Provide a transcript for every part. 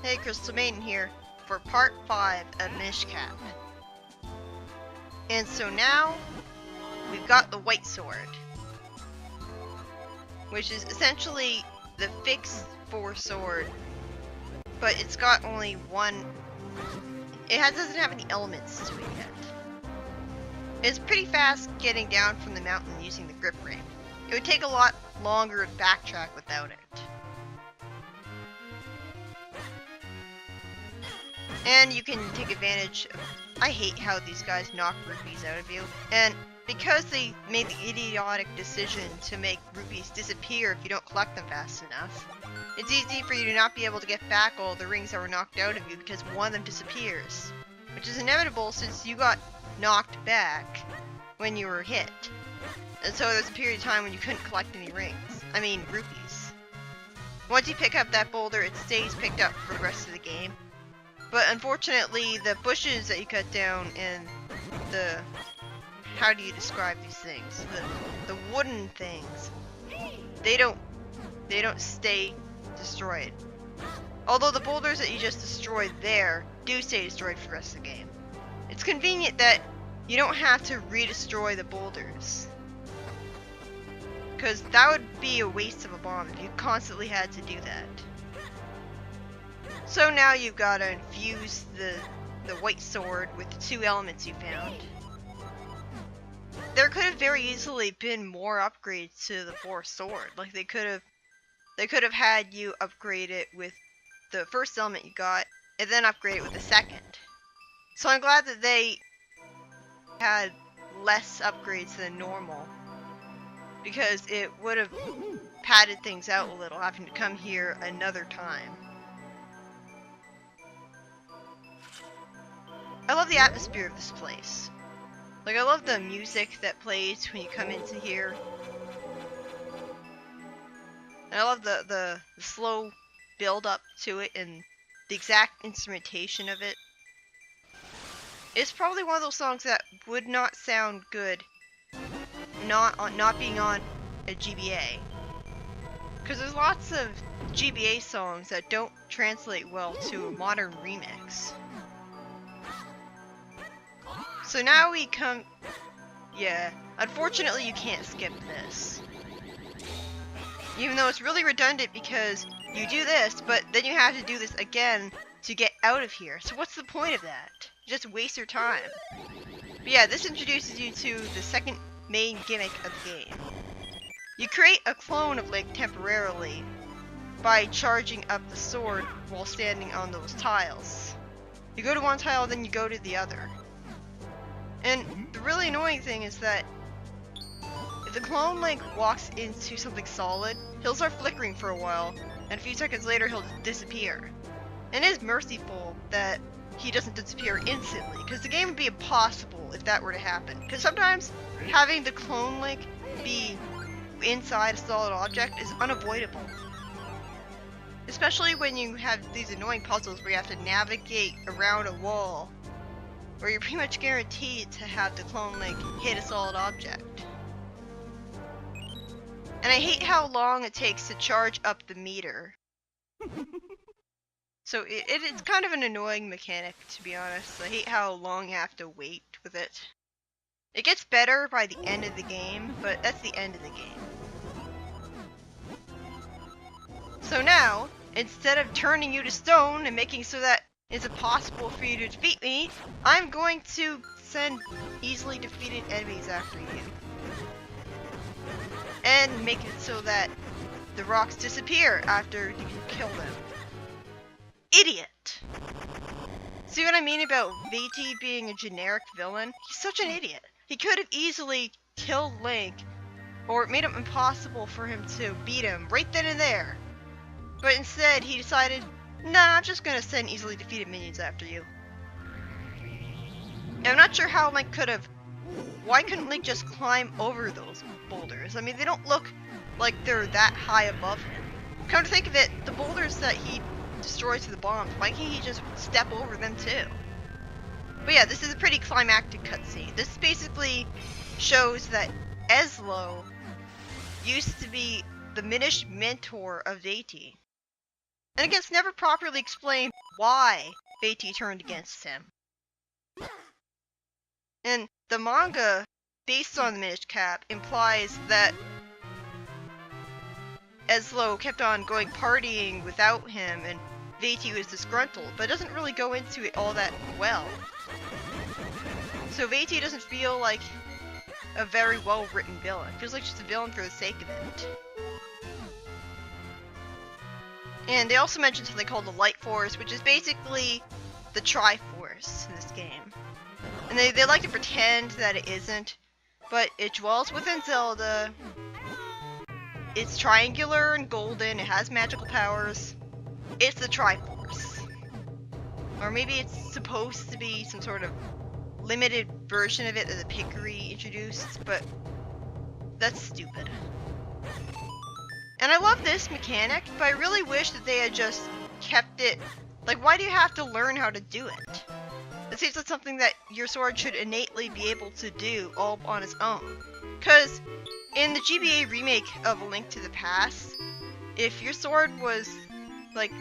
Hey, Crystal Maiden here for part 5 of Minish. And so now we've got the white sword, which is essentially the fix 4 sword, but it's got only one. Doesn't have any elements to it yet. It's pretty fast getting down from the mountain using the grip ring. It would take a lot longer to backtrack without it. And you can take advantage of, I hate how these guys knock rupees out of you. And because they made the idiotic decision to make rupees disappear if you don't collect them fast enough, it's easy for you to not be able to get back all the rings that were knocked out of you because one of them disappears. Which is inevitable since you got knocked back when you were hit. And so there's a period of time when you couldn't collect any rupees. Once you pick up that boulder, it stays picked up for the rest of the game. But unfortunately, the bushes that you cut down and the... how do you describe these things? The wooden things. They don't stay destroyed. Although the boulders that you just destroyed there do stay destroyed for the rest of the game. It's convenient that you don't have to re-destroy the boulders. Because that would be a waste of a bomb if you constantly had to do that. So now you've got to infuse the white sword with the 2 elements you found. There could have very easily been more upgrades to the 4th sword. Like they could have had you upgrade it with the first element you got, and then upgrade it with the second. So I'm glad that they had less upgrades than normal, because it would have padded things out a little, having to come here another time. I love the atmosphere of this place. Like, I love the music that plays when you come into here. And I love the slow build up to it and the exact instrumentation of it. It's probably one of those songs that would not sound good not being on a GBA. Because there's lots of GBA songs that don't translate well to a modern remix. So now we come... yeah, unfortunately you can't skip this. Even though it's really redundant because you do this, but then you have to do this again to get out of here. So what's the point of that? You just waste your time. But yeah, this introduces you to the second main gimmick of the game. You create a clone of Link temporarily by charging up the sword while standing on those tiles. You go to one tile, then you go to the other. And the really annoying thing is that if the clone Link walks into something solid, he'll start flickering for a while, and a few seconds later he'll disappear. And it is merciful that he doesn't disappear instantly, because the game would be impossible if that were to happen. Because sometimes having the clone Link be inside a solid object is unavoidable. Especially when you have these annoying puzzles where you have to navigate around a wall, where you're pretty much guaranteed to have the clone Link hit a solid object. And I hate how long it takes to charge up the meter. So it's kind of an annoying mechanic, to be honest. I hate how long you have to wait with it. It gets better by the end of the game, but that's the end of the game. So now, instead of turning you to stone and making so that it's impossible for you to defeat me, I'm going to send easily defeated enemies after you. And make it so that the rocks disappear after you kill them. Idiot! See what I mean about Viti being a generic villain? He's such an idiot. He could have easily killed Link, or made it impossible for him to beat him right then and there. But instead, he decided, nah, I'm just gonna send easily defeated minions after you. And I'm not sure how Link could have... why couldn't Link just climb over those boulders? I mean, they don't look like they're that high above him. Come to think of it, the boulders that he destroys with the bombs, why can't he just step over them too? But yeah, this is a pretty climactic cutscene. This basically shows that Eslo used to be the Minish mentor of Viti. And again, it's never properly explained why Veidt turned against him. And the manga, based on the Minish cap, implies that Eslo kept on going partying without him, and Veidt was disgruntled, but it doesn't really go into it all that well. So Veidt doesn't feel like a very well-written villain. It feels like just a villain for the sake of it. And they also mentioned something called the Light Force, which is basically the Triforce in this game. And they like to pretend that it isn't, but it dwells within Zelda. It's triangular and golden, it has magical powers. It's the Triforce. Or maybe it's supposed to be some sort of limited version of it that the Pickery introduced, but that's stupid. And I love this mechanic, but I really wish that they had just kept it. Like, why do you have to learn how to do it? It seems like something that your sword should innately be able to do all on its own. Because in the GBA remake of A Link to the Past, if your sword was, like,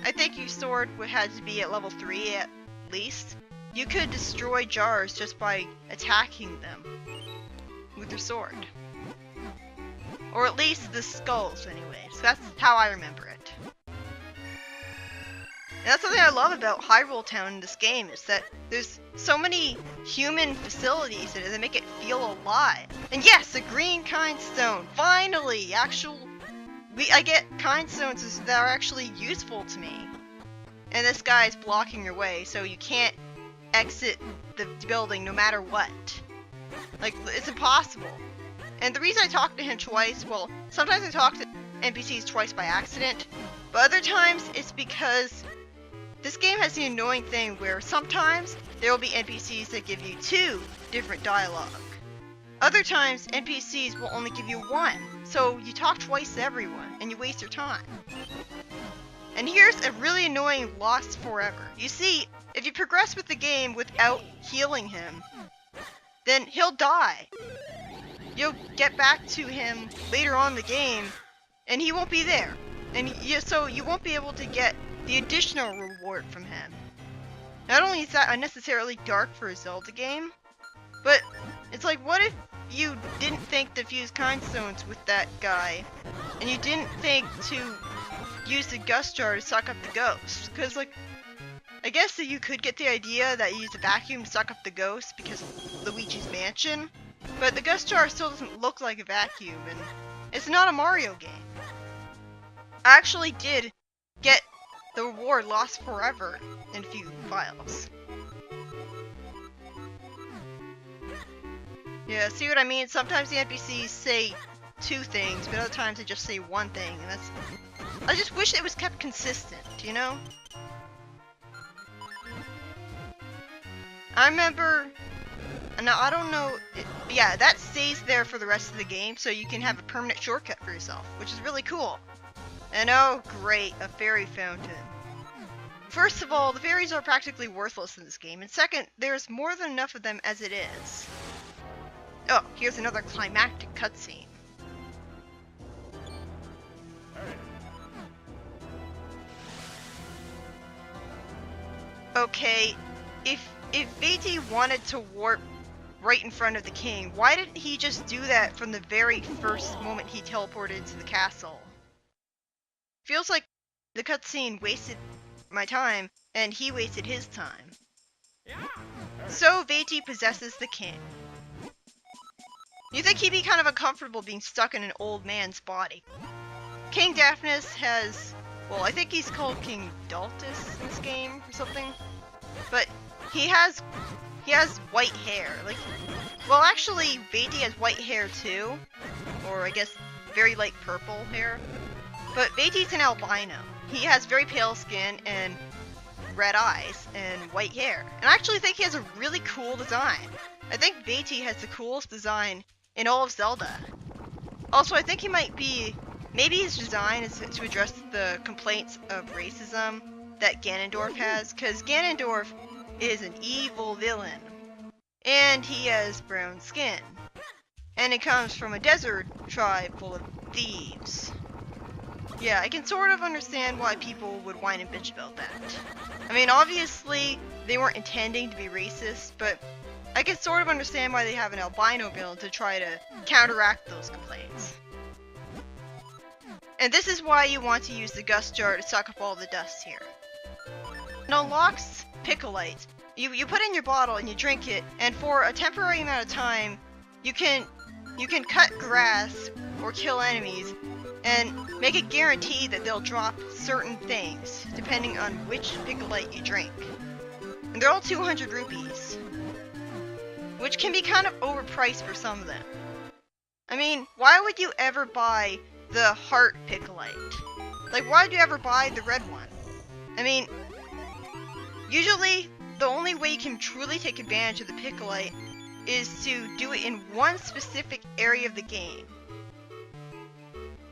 I think your sword had to be at level 3 at least, you could destroy jars just by attacking them with your sword. Or at least the skulls, anyway. So that's how I remember it. And that's something I love about Hyrule Town in this game, is that there's so many human facilities in it that make it feel alive. And yes, a green kind stone. Finally! I get kind stones that are actually useful to me. And this guy is blocking your way, so you can't exit the building no matter what. Like, it's impossible. And the reason I talk to him twice, well, sometimes I talk to NPCs twice by accident, but other times it's because this game has the annoying thing where sometimes there will be NPCs that give you 2 different dialogue. Other times, NPCs will only give you 1, so you talk twice to everyone, and you waste your time. And here's a really annoying lost forever. You see, if you progress with the game without healing him, then he'll die. You'll get back to him later on in the game, and he won't be there. And so you won't be able to get the additional reward from him. Not only is that unnecessarily dark for a Zelda game, but it's like, what if you didn't think to fuse kind stones with that guy, and you didn't think to use the gust jar to suck up the ghost? Because, like, I guess that you could get the idea that you use the vacuum to suck up the ghost because of Luigi's Mansion, but the gust jar still doesn't look like a vacuum, and it's not a Mario game. I actually did get the reward Lost Forever in a few files. Yeah, see what I mean? Sometimes the NPCs say 2 things, but other times they just say 1 thing, and that's... I just wish it was kept consistent, you know? I remember... Now, I don't know... yeah, that stays there for the rest of the game, so you can have a permanent shortcut for yourself, which is really cool. And oh, great, a fairy fountain. First of all, the fairies are practically worthless in this game, and second, there's more than enough of them as it is. Oh, here's another climactic cutscene. Okay, if Veidt wanted to warp right in front of the king, why didn't he just do that from the very first moment he teleported into the castle? Feels like the cutscene wasted my time, and he wasted his time. So Veidt possesses the king. You think he'd be kind of uncomfortable being stuck in an old man's body. King Daphnis has... well, I think he's called King Daltus in this game or something. But he has white hair. Like, well, actually, Veidt has white hair too. Or I guess very light purple hair. But Veidt's an albino. He has very pale skin and red eyes and white hair. And I actually think he has a really cool design. I think Veidt has the coolest design in all of Zelda. Also, I think he might be... maybe his design is to address the complaints of racism that Ganondorf has, because Ganondorf is an evil villain. And he has brown skin. And it comes from a desert tribe full of thieves. Yeah, I can sort of understand why people would whine and bitch about that. I mean, obviously, they weren't intending to be racist, but I can sort of understand why they have an albino build to try to counteract those complaints. And this is why you want to use the gust jar to suck up all the dust here. It unlocks Picolite. You put in your bottle and you drink it, and for a temporary amount of time, you can cut grass or kill enemies, and make it guaranteed that they'll drop certain things, depending on which Picolite you drink. And they're all 200 rupees, which can be kind of overpriced for some of them. I mean, why would you ever buy the heart Picolite? Like, why would you ever buy the red one? I mean, usually, the only way you can truly take advantage of the Picolite is to do it in one specific area of the game.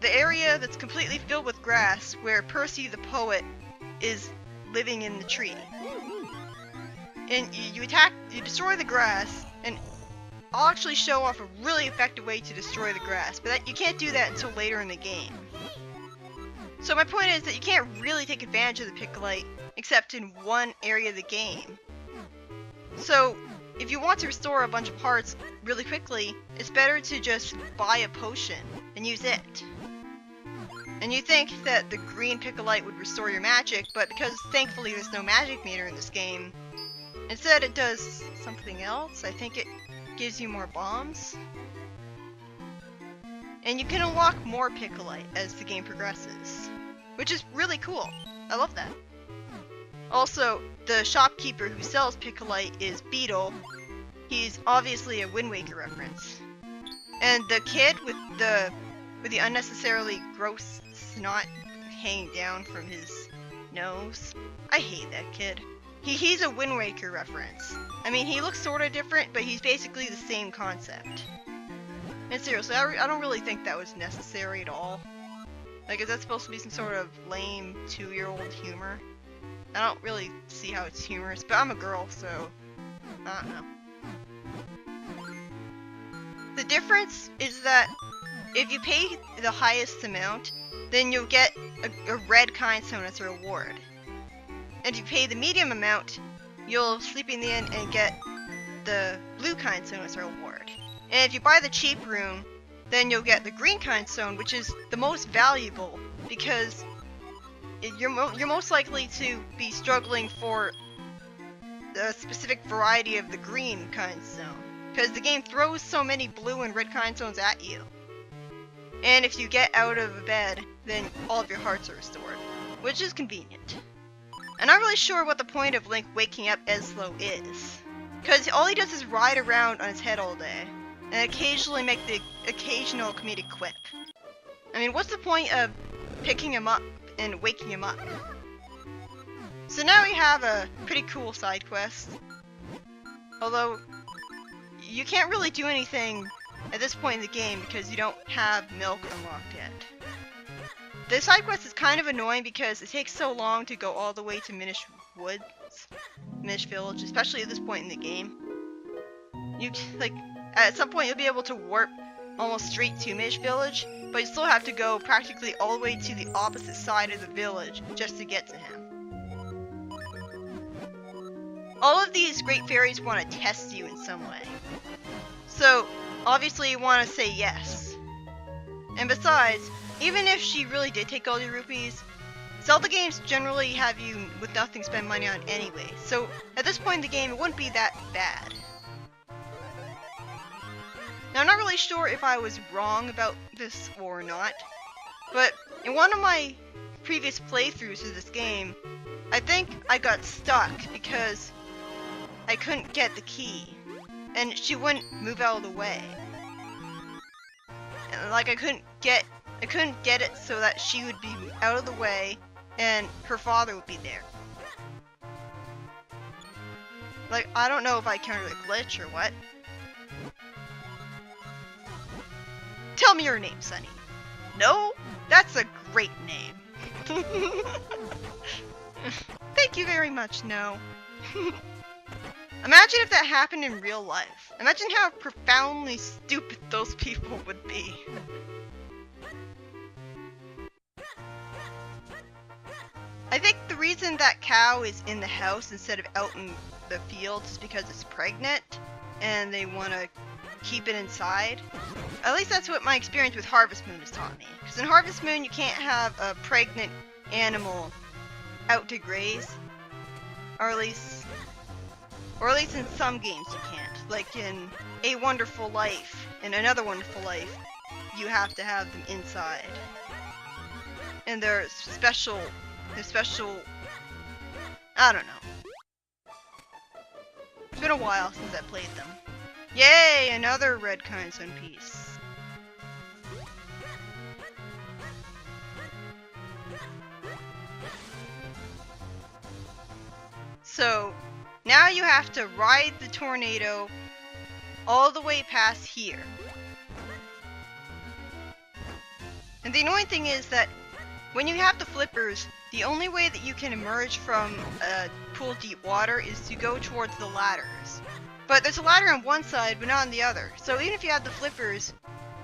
The area that's completely filled with grass, where Percy the poet is living in the tree. And you destroy the grass, and I'll actually show off a really effective way to destroy the grass, but you can't do that until later in the game. So my point is that you can't really take advantage of the Picolite except in one area of the game. So if you want to restore a bunch of hearts really quickly, it's better to just buy a potion and use it. And you think that the green Picolite would restore your magic, but because thankfully there's no magic meter in this game, instead it does something else. I think it gives you more bombs. And you can unlock more Picolite as the game progresses, which is really cool. I love that. Also, the shopkeeper who sells Picolite is Beetle. He's obviously a Wind Waker reference. And the kid with the unnecessarily gross snot hanging down from his nose, I hate that kid. He's a Wind Waker reference. I mean, he looks sorta different, but he's basically the same concept. And seriously, I don't really think that was necessary at all. Like, is that supposed to be some sort of lame 2-year-old humor? I don't really see how it's humorous, but I'm a girl, so I don't know. The difference is that if you pay the highest amount, then you'll get a red kind stone as a reward. And if you pay the medium amount, you'll sleep in the inn and get the blue kind stone as a reward. And if you buy the cheap room, then you'll get the green kind stone, which is the most valuable, because you're most likely to be struggling for a specific variety of the green kind stone, because the game throws so many blue and red kind stones at you. And if you get out of bed, then all of your hearts are restored, which is convenient. I'm not really sure what the point of Link waking up Eslo is, because all he does is ride around on his head all day, and occasionally make the occasional comedic quip. I mean, what's the point of picking him up and waking him up? So now we have a pretty cool side quest, although you can't really do anything at this point in the game because you don't have milk unlocked yet. The side quest is kind of annoying because it takes so long to go all the way to Minish Woods, Minish Village, especially at this point in the game. At some point you'll be able to warp almost straight to Minish Village, but you still have to go practically all the way to the opposite side of the village just to get to him. All of these great fairies want to test you in some way. So, obviously you want to say yes. And besides, even if she really did take all your rupees, Zelda games generally have you with nothing to spend money on anyway, so at this point in the game it wouldn't be that bad. Now I'm not really sure if I was wrong about this or not, but in one of my previous playthroughs of this game, I think I got stuck because I couldn't get the key, and she wouldn't move out of the way. And like I couldn't get it so that she would be out of the way and her father would be there. Like, I don't know if I encountered a glitch or what. Tell me your name, Sunny. No? That's a great name. Thank you very much, no. Imagine if that happened in real life. Imagine how profoundly stupid those people would be. think the reason that cow is in the house instead of out in the fields is because it's pregnant and they want to keep it inside. At least that's what my experience with Harvest Moon has taught me. Because in Harvest Moon you can't have a pregnant animal out to graze. Or at least in some games you can't. Like in A Wonderful Life and Another Wonderful Life, you have to have them inside. And they're special, I don't know. It's been a while since I played them. Yay, another red Kindstone piece. So, now you have to ride the tornado all the way past here. And the annoying thing is that when you have the flippers, the only way that you can emerge from a pool of deep water is to go towards the ladders. But there's a ladder on one side, but not on the other. So even if you have the flippers,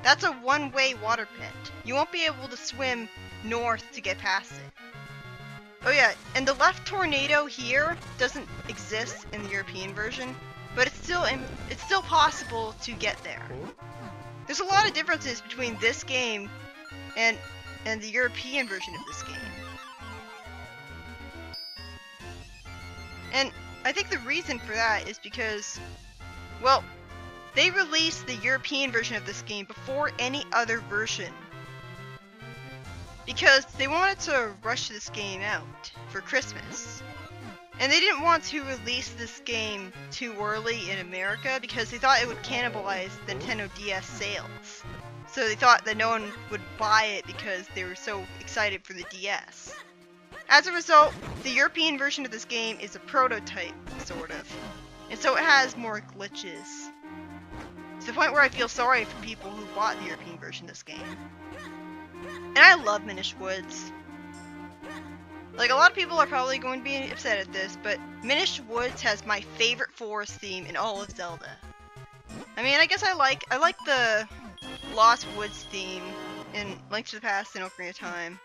that's a one-way water pit. You won't be able to swim north to get past it. Oh yeah, and the left tornado here doesn't exist in the European version, but it's still possible to get there. There's a lot of differences between this game and the European version of this game. And I think the reason for that is because, well, they released the European version of this game before any other version. Because they wanted to rush this game out for Christmas. And they didn't want to release this game too early in America because they thought it would cannibalize the Nintendo DS sales. So they thought that no one would buy it because they were so excited for the DS. As a result, the European version of this game is a prototype, sort of. And so it has more glitches. To the point where I feel sorry for people who bought the European version of this game. And I love Minish Woods. Like, a lot of people are probably going to be upset at this, but Minish Woods has my favorite forest theme in all of Zelda. I mean, I guess I like the Lost Woods theme in Link to the Past and Ocarina of Time.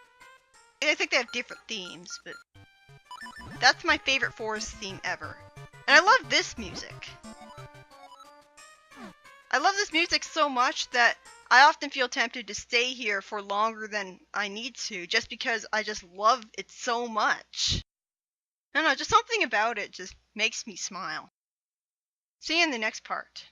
I think they have different themes, but that's my favorite forest theme ever. And I love this music. I love this music so much that I often feel tempted to stay here for longer than I need to, just because I just love it so much. I don't know, just something about it just makes me smile. See you in the next part.